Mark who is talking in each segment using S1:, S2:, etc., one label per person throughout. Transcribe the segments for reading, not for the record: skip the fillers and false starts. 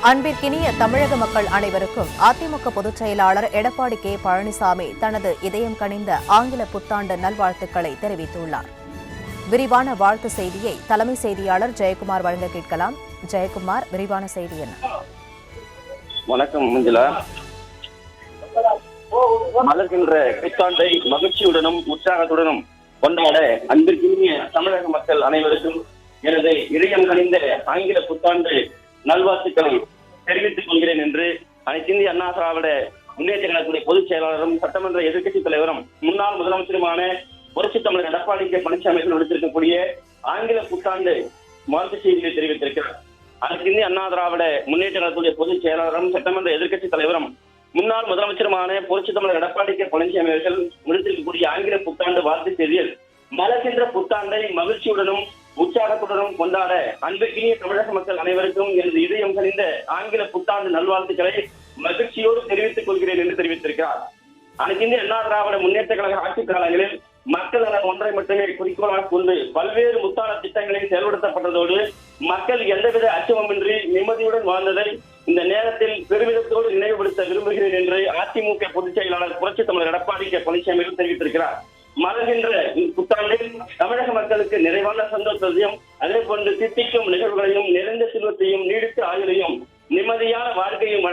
S1: அன்பிற்கினிய தமிழக மக்கள் அனைவருக்கும் அதிமுக பொதுச் செயலாளர் எடப்பாடி கே பழனிசாமி தனது இதயம் கனிந்த ஆங்கில புத்தாண்டு நல்வாழ்த்துக்களை தெரிவித்துள்ளார். விரிவான வாழ்த்து செய்தியை தலைமை செய்தியாளர் ஜெயக்குமார் வழங்க கேட்கலாம். ஜெயக்குமார், விரிவான செய்தி என்ன?
S2: வணக்கம் மஞ்சுளா. மலர்கின்ற புத்தாண்டை மகிழ்ச்சியுடனும் உற்சாகத்துடனும் கொண்டாட அன்பிற்கினிய தமிழக மக்கள் அனைவருக்கும் எனது இதயம் கனிந்த ஆங்கில புத்தாண்டு நல்வாழ்த்துக்களை தெரிவித்துக் கொள்கிறேன் என்று அனைத்து இந்திய அண்ணா திராவிட முன்னேற்ற கழகத்துடைய பொதுச் செயலாளரும் சட்டமன்ற எதிர்க்கட்சித் தலைவரும் முன்னாள் முதலமைச்சருமான புரட்சித் தமிழர் எடப்பாடி கே பழனிசாமி விடுத்திருக்கக்கூடிய ஆங்கில புத்தாண்டு வாழ்த்து செய்தியை தெரிவித்திருக்கிறார். அனைத்து இந்திய அண்ணா திராவிட முன்னேற்ற கழகத்துடைய பொதுச் செயலாளரும் சட்டமன்ற எதிர்க்கட்சித் தலைவரும் முன்னாள் முதலமைச்சருமான புரட்சித் தமிழர் எடப்பாடி கே பழனிசாமி அவர்கள் விடுத்திருக்கக்கூடிய ஆங்கில புத்தாண்டு வாழ்த்து செய்தியில் மலர்கின்ற புத்தாண்டை மகிழ்ச்சியுடனும் உற்சாகத்துடனும் கொண்டாட அன்பிற்கினிய தமிழக மக்கள் அனைவருக்கும் எனது இதயம் கனிந்த ஆங்கில புத்தாண்டு நல்வாழ்த்துக்களை மகிழ்ச்சியோடு தெரிவித்துக் கொள்கிறேன் என்று தெரிவித்திருக்கிறார். அனைத்து இந்திய அண்ணா திராவிட முன்னேற்ற கழக ஆட்சிக் காலங்களில் மக்கள் நலன் ஒன்றை மட்டுமே குறிக்கோளாக கொண்டு பல்வேறு முத்தான திட்டங்களை செயல்படுத்தப்பட்டதோடு மக்கள் எந்தவித அச்சமின்றி நிம்மதியுடன் வாழ்ந்ததை இந்த நேரத்தில் பெருமிதத்தோடு நினைவுபடுத்த விரும்புகிறேன் என்று அதிமுக பொதுச் செயலாளர் புரட்சித் தமிழர் எடப்பாடி கே பழனிசாமி தெரிவித்திருக்கிறார். மலர்கின்ற புத்தாண்டில் தமிழக மக்களுக்கு நிறைவான சந்தோஷத்தையும் அதே போன்று தித்திக்கும் நிகழ்வுகளையும் நிறைந்த செல்வத்தையும் நீடித்த ஆயுளையும் நிம்மதியான வாழ்க்கையும்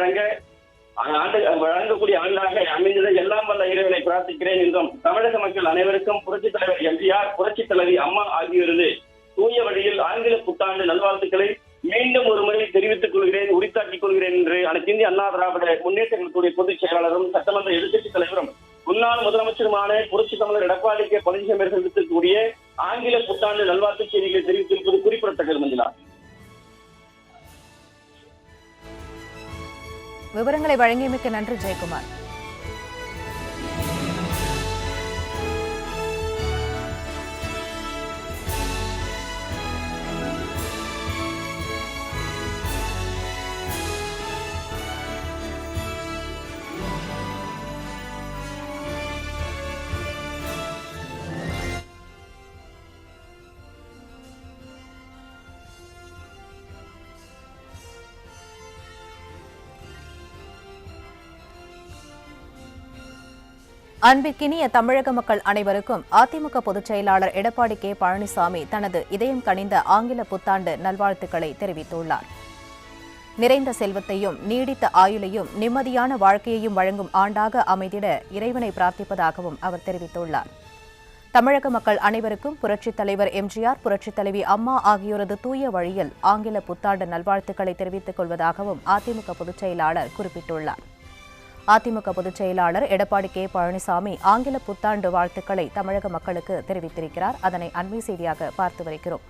S2: வழங்கக்கூடிய ஆண்டாக அமைந்ததை எல்லாம் வல்ல இறைவனை பிரார்த்திக்கிறேன் என்றும் தமிழக மக்கள் அனைவருக்கும் புரட்சித் தலைவர் எம்ஜிஆர், புரட்சித் தலைவி அம்மா ஆகியோரது தூய வழியில் ஆங்கில புத்தாண்டு நல்வாழ்த்துக்களை மீண்டும் ஒரு முறை தெரிவித்துக் கொள்கிறேன், உரித்தாக்கிக் கொள்கிறேன் என்று அனைத்து இந்திய அண்ணா திராவிட முன்னேற்ற கழகத்துடைய பொதுச் செயலாளரும் சட்டமன்ற எதிர்க்கட்சித் தலைவரும் முன்னாள் முதலமைச்சருமான புரட்சி தமிழர் எடப்பாடி கே பழனிசாமி விடுத்திருக்கக்கூடிய ஆங்கில புத்தாண்டு நல்வாழ்த்து செய்திகளை தெரிவித்திருப்பது குறிப்பிடத்தக்கது. மஞ்சுளா,
S1: விவரங்களை வழங்கியமைக்கு நன்றி ஜெயக்குமார். அன்பிற்கினிய தமிழக மக்கள் அனைவருக்கும் அதிமுக பொதுச் செயலாளர் எடப்பாடி கே பழனிசாமி தனது இதயம் கனிந்த ஆங்கில புத்தாண்டு நல்வாழ்த்துக்களை தெரிவித்துள்ளார். நிறைந்த செல்வத்தையும் நீடித்த ஆயுளையும் நிம்மதியான வாழ்க்கையையும் வழங்கும் ஆண்டாக அமைந்திட இறைவனை பிரார்த்திப்பதாகவும் அவர் தெரிவித்துள்ளார். தமிழக மக்கள் அனைவருக்கும் புரட்சித் தலைவர் எம்ஜிஆர், புரட்சித் தலைவி அம்மா ஆகியோரது தூய வழியில் ஆங்கில புத்தாண்டு நல்வாழ்த்துக்களை தெரிவித்துக் கொள்வதாகவும் அதிமுக பொதுச் செயலாளர் குறிப்பிட்டுள்ளார். அதிமுக பொதுச் செயலாளர் எடப்பாடி கே பழனிசாமி ஆங்கில புத்தாண்டு வாழ்த்துக்களை தமிழக மக்களுக்கு தெரிவித்திருக்கிறார். அதனை அண்மை செய்தியாக பார்த்து வருகிறோம்.